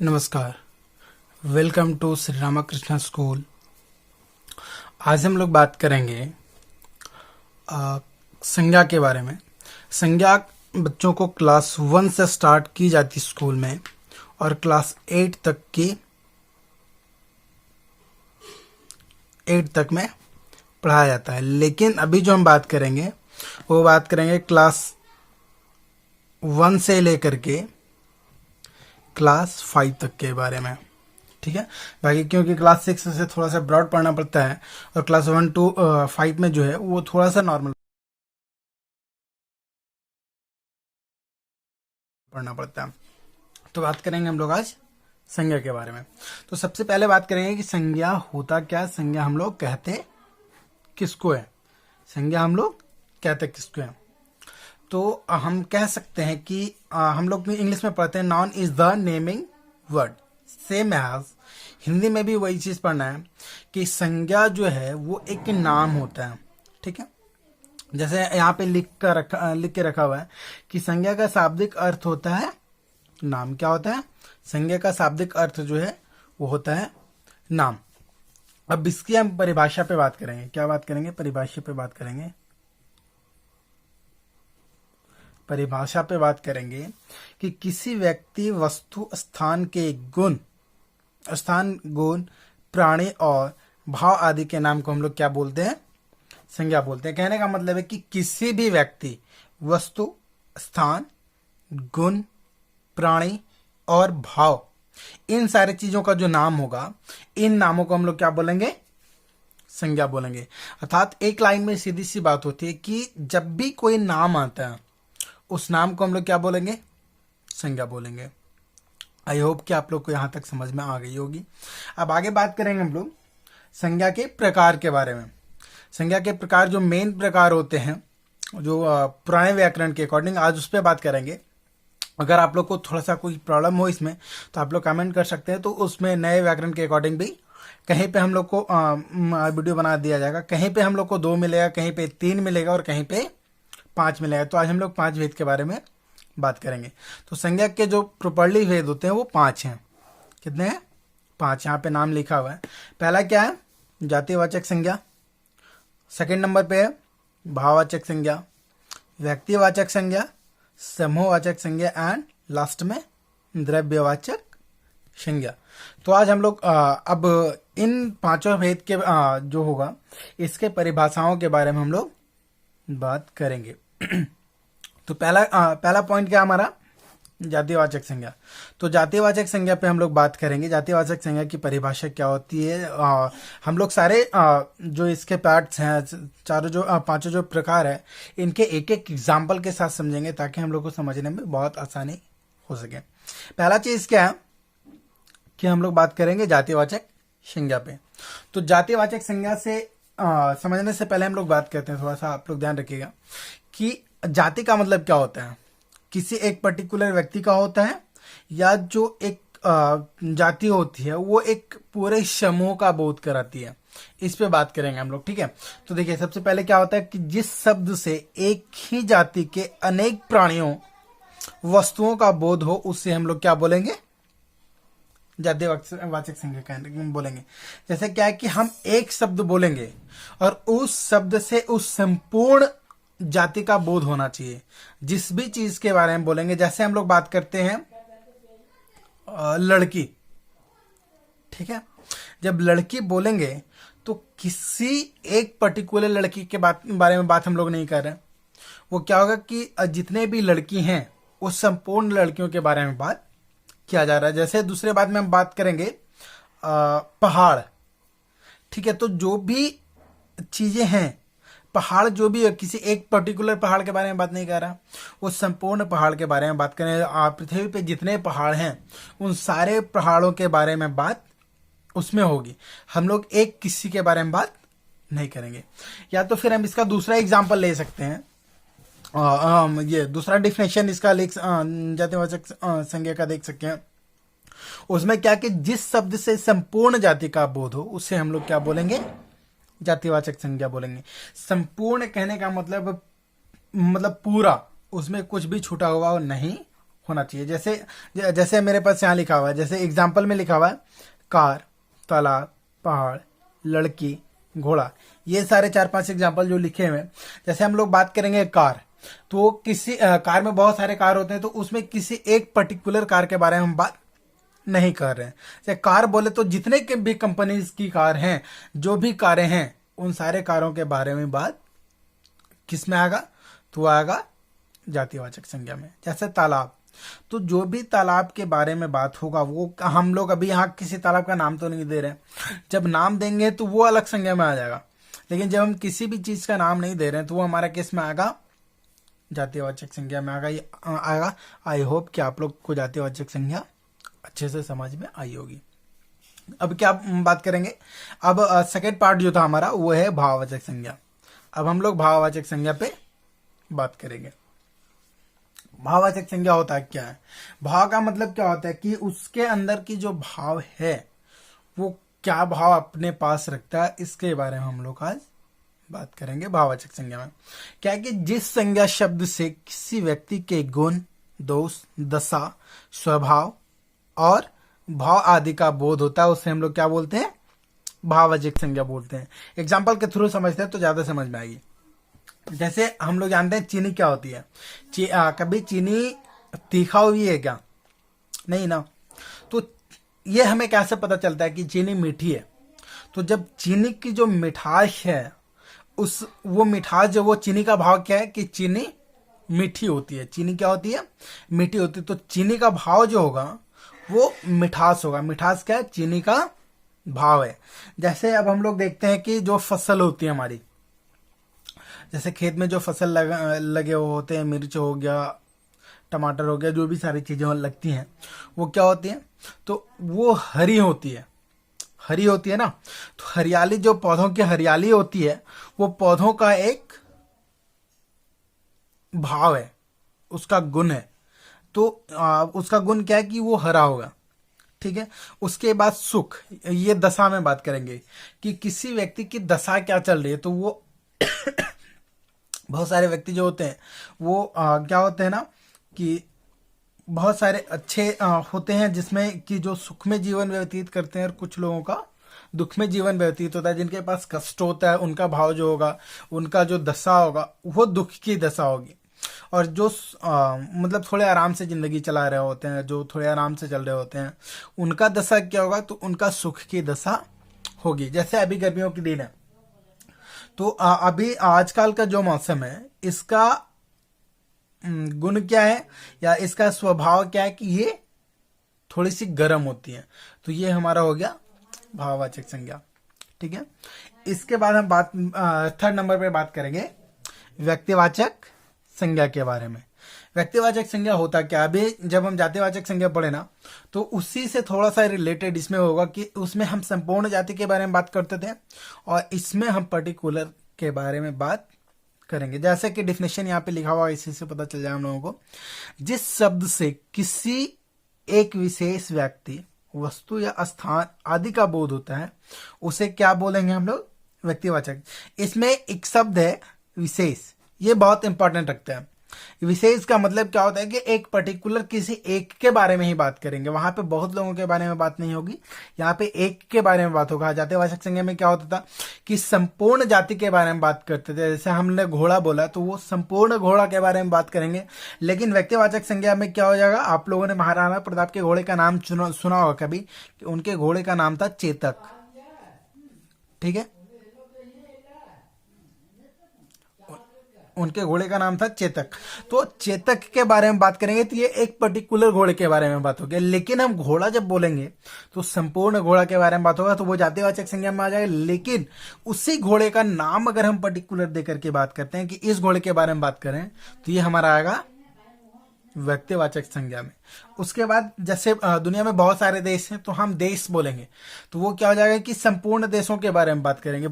नमस्कार। Welcome to Shri Ramakrishna school. आज हम लोग बात करेंगे संज्ञा के बारे में। संज्ञा बच्चों को क्लास 1 से स्टार्ट की जाती स्कूल में और क्लास 8 तक में पढ़ाया जाता है। लेकिन अभी जो हम बात करेंगे वो बात करेंगे क्लास 1 से लेकर के क्लास 5 तक के बारे में। ठीक है, बाकी क्योंकि क्लास 6 से थोड़ा सा ब्रॉड पढ़ना पड़ता है और क्लास 1 to 5 में जो है वो थोड़ा सा नॉर्मल पढ़ना पड़ता है। तो बात करेंगे हम लोग आज संज्ञा के बारे में। तो सबसे पहले बात करेंगे कि संज्ञा होता क्या, संज्ञा हम लोग कहते किसको है, संज्ञा हम लोग कहते किसको है। तो हम कह सकते हैं कि हम लोग इंग्लिश में पढ़ते हैं noun is the naming word, same as Hindi में भी वही चीज पढ़ना है कि संज्ञा जो है वो एक नाम होता है। ठीक है, जैसे यहाँ पे लिख के रखा हुआ है कि संज्ञा का शाब्दिक अर्थ होता है नाम। क्या होता है? संज्ञा का शाब्दिक अर्थ जो है वो होता है नाम। अब इसकी हम परिभाषा पे बात करेंगे। क्या बात करेंगे? परिभाषा पे बात करेंगे। परिभाषा पे बात करेंगे कि किसी व्यक्ति, वस्तु, स्थान के गुण, प्राणी और भाव आदि के नाम को हम लोग क्या बोलते हैं? संज्ञा बोलते हैं। कहने का मतलब है कि किसी भी व्यक्ति, वस्तु, स्थान, गुण, प्राणी और भाव, इन सारी चीजों का जो नाम होगा, इन नामों को हम लोग क्या बोलेंगे? संज्ञा बोलेंगे। अर्थात एक लाइन में सीधी सी बात होती है कि जब भी कोई नाम आता है उस नाम को हम लोग क्या बोलेंगे? संज्ञा बोलेंगे। आई होप कि आप लोग को यहां तक समझ में आ गई होगी। अब आगे बात करेंगे हम लोग संज्ञा के प्रकार के बारे में। संज्ञा के प्रकार, जो मेन प्रकार होते हैं, जो पुराने व्याकरण के अकॉर्डिंग, आज उस पर बात करेंगे। अगर आप लोग को थोड़ा सा कोई प्रॉब्लम हो इसमें तो आप लोग कमेंट कर सकते हैं, तो उसमें नए व्याकरण के अकॉर्डिंग भी कहीं पे हम लोग को वीडियो बना दिया जाएगा। कहीं पे हम लोग को 2 मिलेगा, कहीं पे 3 मिलेगा और कहीं पे 5 मिलेगा। तो आज हम लोग 5 भेद के बारे में बात करेंगे। तो संज्ञा के जो प्रॉपर्ली भेद होते हैं वो 5 हैं। कितने हैं? 5। यहाँ पे नाम लिखा हुआ है। पहला क्या है? जातिवाचक संज्ञा। सेकंड नंबर पे है भाववाचक संज्ञा, व्यक्तिवाचक संज्ञा, समूहवाचक संज्ञा एंड लास्ट में द्रव्यवाचक संज्ञा। तो आज हम लोग अब इन 5 भेद के जो होगा इसके परिभाषाओं के बारे में हम लोग बात करेंगे। तो पहला पॉइंट क्या हमारा? जातिवाचक संज्ञा। तो जातिवाचक संज्ञा पे हम लोग बात करेंगे। जातिवाचक संज्ञा की परिभाषा क्या होती है? हम लोग सारे जो इसके पार्ट्स हैं, चारों जो 5 जो प्रकार है, इनके एक एक एग्जाम्पल के साथ समझेंगे ताकि हम लोग को समझने में बहुत आसानी हो सके। पहला चीज क्या है कि हम लोग बात करेंगे जातिवाचक संज्ञा पे। तो जातिवाचक संज्ञा से समझने से पहले हम लोग बात करते हैं, थोड़ा सा आप लोग ध्यान रखिएगा कि जाति का मतलब क्या होता है। किसी एक पर्टिकुलर व्यक्ति का होता है, या जो एक जाति होती है वो एक पूरे समूह का बोध कराती है। इस पे बात करेंगे हम लोग। ठीक है, तो देखिए सबसे पहले क्या होता है कि जिस शब्द से एक ही जाति के अनेक प्राणियों, वस्तुओं का बोध हो, उससे हम लोग क्या बोलेंगे? जातिवाचक संज्ञा बोलेंगे। जैसे क्या है कि हम एक शब्द बोलेंगे और उस शब्द से उस संपूर्ण जाति का बोध होना चाहिए, जिस भी चीज के बारे में बोलेंगे। जैसे हम लोग बात करते हैं लड़की। ठीक है, जब लड़की बोलेंगे तो किसी एक पर्टिकुलर लड़की के बारे में बात हम लोग नहीं कर रहे। वो क्या होगा कि जितने भी लड़की हैं उस संपूर्ण लड़कियों के बारे में बात किया जा रहा है। जैसे दूसरे बात में हम बात करेंगे पहाड़। ठीक है, तो जो भी चीजें हैं, पहाड़ जो भी है, किसी एक पर्टिकुलर पहाड़ के बारे में बात नहीं कर रहा, वो संपूर्ण पहाड़ के बारे में बात करें। पृथ्वी पे जितने पहाड़ हैं उन सारे पहाड़ों के बारे में बात उसमें होगी। हम लोग एक किसी के बारे में बात नहीं करेंगे। या तो फिर हम इसका दूसरा एग्जाम्पल ले सकते हैं। ये दूसरा डिफिनेशन इसका जातिवाचक संज्ञा का देख सकते हैं। उसमें क्या कि जिस शब्द से संपूर्ण जाति का बोध हो उससे हम लोग क्या बोलेंगे? जातिवाचक संज्ञा बोलेंगे। संपूर्ण कहने का मतलब पूरा, उसमें कुछ भी छूटा हुआ नहीं होना चाहिए। जैसे जैसे मेरे पास यहाँ लिखा हुआ है, जैसे एग्जाम्पल में लिखा हुआ है कार, तालाब, पहाड़, लड़की, घोड़ा, ये सारे 4-5 एग्जाम्पल जो लिखे हुए हैं। जैसे हम लोग बात करेंगे कार, तो किसी कार में बहुत सारे कार होते हैं, तो उसमें किसी एक पर्टिकुलर कार के बारे में हम बात नहीं कर रहे हैं। जैसे कार बोले तो जितने के भी कंपनीज की कार हैं, जो भी कारें हैं, उन सारे कारों के बारे में बात किस में आएगा, तो आएगा जातिवाचक संज्ञा में। जैसे तालाब, तो जो भी तालाब के बारे में बात होगा, वो हम लोग अभी यहाँ किसी तालाब का नाम तो नहीं दे रहे हैं, जब नाम देंगे तो वो अलग संज्ञा में आ जाएगा। लेकिन जब हम किसी भी चीज का नाम नहीं दे रहे हैं तो वो हमारा किस में आएगा, जातिवाचक संज्ञा में आएगा। आई होप कि आप लोग को जातिवाचक संज्ञा अच्छे से समझ में आई होगी। अब क्या बात करेंगे, अब सेकेंड पार्ट जो था हमारा वो है भाववाचक संज्ञा। अब हम लोग भाववाचक संज्ञा पे बात करेंगे। भाववाचक संज्ञा होता है क्या है, भाव का मतलब क्या होता है कि उसके अंदर की जो भाव है वो क्या भाव अपने पास रखता है, इसके बारे में हम लोग आज बात करेंगे भाववाचक संज्ञा में। क्या है कि जिस संज्ञा शब्द से किसी व्यक्ति के गुण, दोष, दशा, स्वभाव और भाव आदि का बोध होता है, उसे हम लोग क्या बोलते हैं, भाववाचक संज्ञा बोलते हैं। एग्जाम्पल के थ्रू समझते हैं तो ज्यादा समझ में आएगी। जैसे हम लोग जानते हैं चीनी क्या होती है, कभी चीनी तीखा हुई है क्या, नहीं ना। तो ये हमें कैसे पता चलता है कि चीनी मीठी है, तो जब चीनी की जो मिठास है, वो मिठास जो, वो चीनी का भाव क्या है कि चीनी मीठी होती है। चीनी क्या होती है, मीठी होती है। तो चीनी का भाव जो होगा वो मिठास होगा। मिठास क्या है, चीनी का भाव है। जैसे अब हम लोग देखते हैं कि जो फसल होती है हमारी, जैसे खेत में जो फसल लगे हुए होते हैं, मिर्च हो गया, टमाटर हो गया, जो भी सारी चीजें लगती हैं, वो क्या होती हैं, तो वो हरी होती है। हरी होती है ना, तो हरियाली, जो पौधों की हरियाली होती है, वो पौधों का एक भाव है, उसका गुण है। तो उसका गुण क्या है कि वो हरा होगा, ठीक है। उसके बाद सुख, ये दशा में बात करेंगे कि किसी व्यक्ति की दशा क्या चल रही है। तो वो बहुत सारे व्यक्ति जो होते हैं वो क्या होते हैं ना कि बहुत सारे अच्छे होते हैं, जिसमें कि जो सुख में जीवन व्यतीत करते हैं, और कुछ लोगों का दुख में जीवन व्यतीत होता है। जिनके पास कष्ट होता है, उनका भाव जो होगा, उनका जो दशा होगा, वो दुख की दशा होगी। और जो मतलब थोड़े आराम से जिंदगी चला रहे होते हैं, जो थोड़े आराम से चल रहे होते हैं, उनका दशा क्या होगा, तो उनका सुख की दशा होगी। जैसे अभी गर्मियों के दिन है, तो अभी आजकल का जो मौसम है, इसका गुण क्या है या इसका स्वभाव क्या है कि ये थोड़ी सी गर्म होती है। तो ये हमारा हो गया भाववाचक संज्ञा, ठीक है। इसके बाद हम थर्ड नंबर पे बात करेंगे व्यक्तिवाचक संज्ञा के बारे में। व्यक्तिवाचक संज्ञा होता क्या, अभी जब हम जातिवाचक संज्ञा पढ़े ना, तो उसी से थोड़ा सा रिलेटेड इसमें होगा कि उसमें हम संपूर्ण जाति के बारे में बात करते थे, और इसमें हम पर्टिकुलर के बारे में बात करेंगे। जैसे कि डिफिनेशन यहाँ पे लिखा हुआ है, इसी से पता चल जाए हम लोगों को। जिस शब्द से किसी एक विशेष व्यक्ति, वस्तु या स्थान आदि का बोध होता है, उसे क्या बोलेंगे हम लोग, व्यक्तिवाचक। इसमें एक शब्द है विशेष, ये बहुत इंपॉर्टेंट रखता है। विशेष का मतलब क्या होता है कि एक पर्टिकुलर किसी एक के बारे में ही बात करेंगे, वहां पे बहुत लोगों के बारे में बात नहीं होगी, यहाँ पे एक के बारे में बात होगा। जातिवाचक संज्ञा में क्या होता था कि संपूर्ण जाति के बारे में बात करते थे। जैसे हमने घोड़ा बोला, तो वो संपूर्ण घोड़ा के बारे में बात करेंगे। लेकिन व्यक्तिवाचक संज्ञा में क्या हो जाएगा, आप लोगों ने महाराणा प्रताप के घोड़े का नाम सुना होगा कभी, कि उनके घोड़े का नाम था चेतक, ठीक है। उनके घोड़े का नाम था चेतक। तो चेतक के बारे में बात करेंगे तो ये एक पर्टिकुलर घोड़े के बारे में बात होगी। लेकिन हम घोड़ा जब बोलेंगे तो संपूर्ण घोड़ा के बारे में बात होगा, तो वो जातिवाचक संज्ञा में आ जाएगा। लेकिन उसी घोड़े का नाम अगर हम पर्टिकुलर देकर के बात करते हैं कि इस घोड़े के बारे में बात करें, तो ये हमारा आएगा व्यक्तिवाचक संज्ञा में। उसके बाद जैसे दुनिया में बहुत सारे देश हैं, तो हम देश बोलेंगे, तो वो क्या हो जाएगा कि संपूर्ण देशों के बारे में बात करेंगे।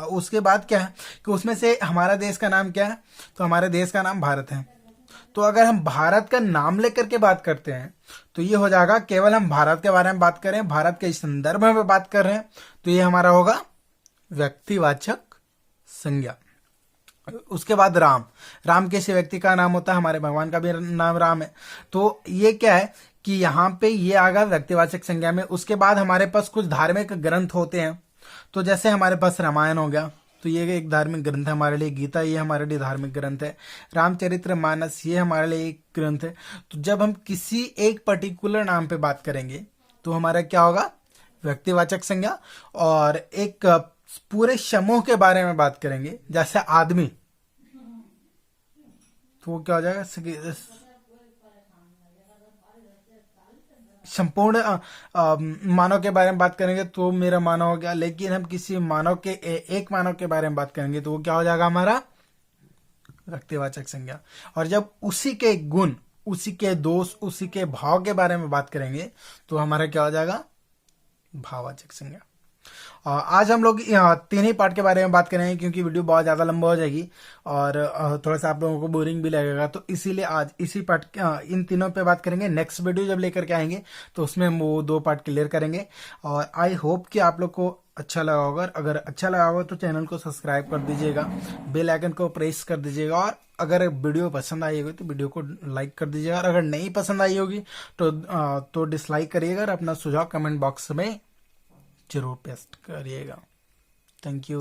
उसके बाद क्या है कि उसमें से हमारा देश का नाम क्या है, तो हमारे देश का नाम भारत है। तो अगर हम भारत का नाम लेकर के बात करते हैं, तो ये हो जाएगा केवल हम भारत के बारे में बात करें, भारत के संदर्भ में बात कर रहे हैं, तो ये हमारा होगा व्यक्तिवाचक संज्ञा, उसके बाद राम। राम किसी व्यक्ति का नाम होता है, हमारे भगवान का भी नाम राम है। तो ये क्या है कि यहाँ पे ये आ गया व्यक्तिवाचक संज्ञा में। उसके बाद हमारे पास कुछ धार्मिक ग्रंथ होते हैं। तो जैसे हमारे पास रामायण हो गया, तो ये एक धार्मिक ग्रंथ है हमारे लिए। गीता ये हमारे लिए धार्मिक ग्रंथ है। रामचरित्र मानस ये हमारे लिए एक ग्रंथ है। तो जब हम किसी एक पर्टिकुलर नाम पे बात करेंगे तो हमारा क्या होगा, व्यक्तिवाचक संज्ञा। और एक पूरे समूह के बारे में बात करेंगे, जैसे आदमी, तो वो क्या हो जाएगा, संपूर्ण मानव के बारे में बात करेंगे तो मेरा मानव हो गया। लेकिन हम किसी मानव के एक मानव के बारे में बात करेंगे तो वो क्या हो जाएगा, हमारा व्यक्तिवाचक संज्ञा। और जब उसी के गुण, उसी के दोष, उसी के भाव के बारे में बात करेंगे तो हमारा क्या हो जाएगा, भाववाचक संज्ञा। आज हम लोग तीन ही पार्ट के बारे में बात करेंगे, क्योंकि वीडियो बहुत ज़्यादा लंबा हो जाएगी और थोड़ा सा आप लोगों को बोरिंग भी लगेगा। तो इसीलिए आज इसी पार्ट इन तीनों पे बात करेंगे। नेक्स्ट वीडियो जब लेकर के आएंगे तो उसमें हम वो 2 पार्ट क्लियर करेंगे। और आई होप कि आप लोग को अच्छा लगा होगा। अगर अच्छा लगा होगा तो चैनल को सब्सक्राइब कर दीजिएगा, बेल आइकन को प्रेस कर दीजिएगा। और अगर वीडियो पसंद आई होगी तो वीडियो को लाइक कर दीजिएगा। और अगर नहीं पसंद आई होगी तो डिसलाइक करिएगा और अपना सुझाव कमेंट बॉक्स में जरूर पेस्ट करिएगा। Thank you.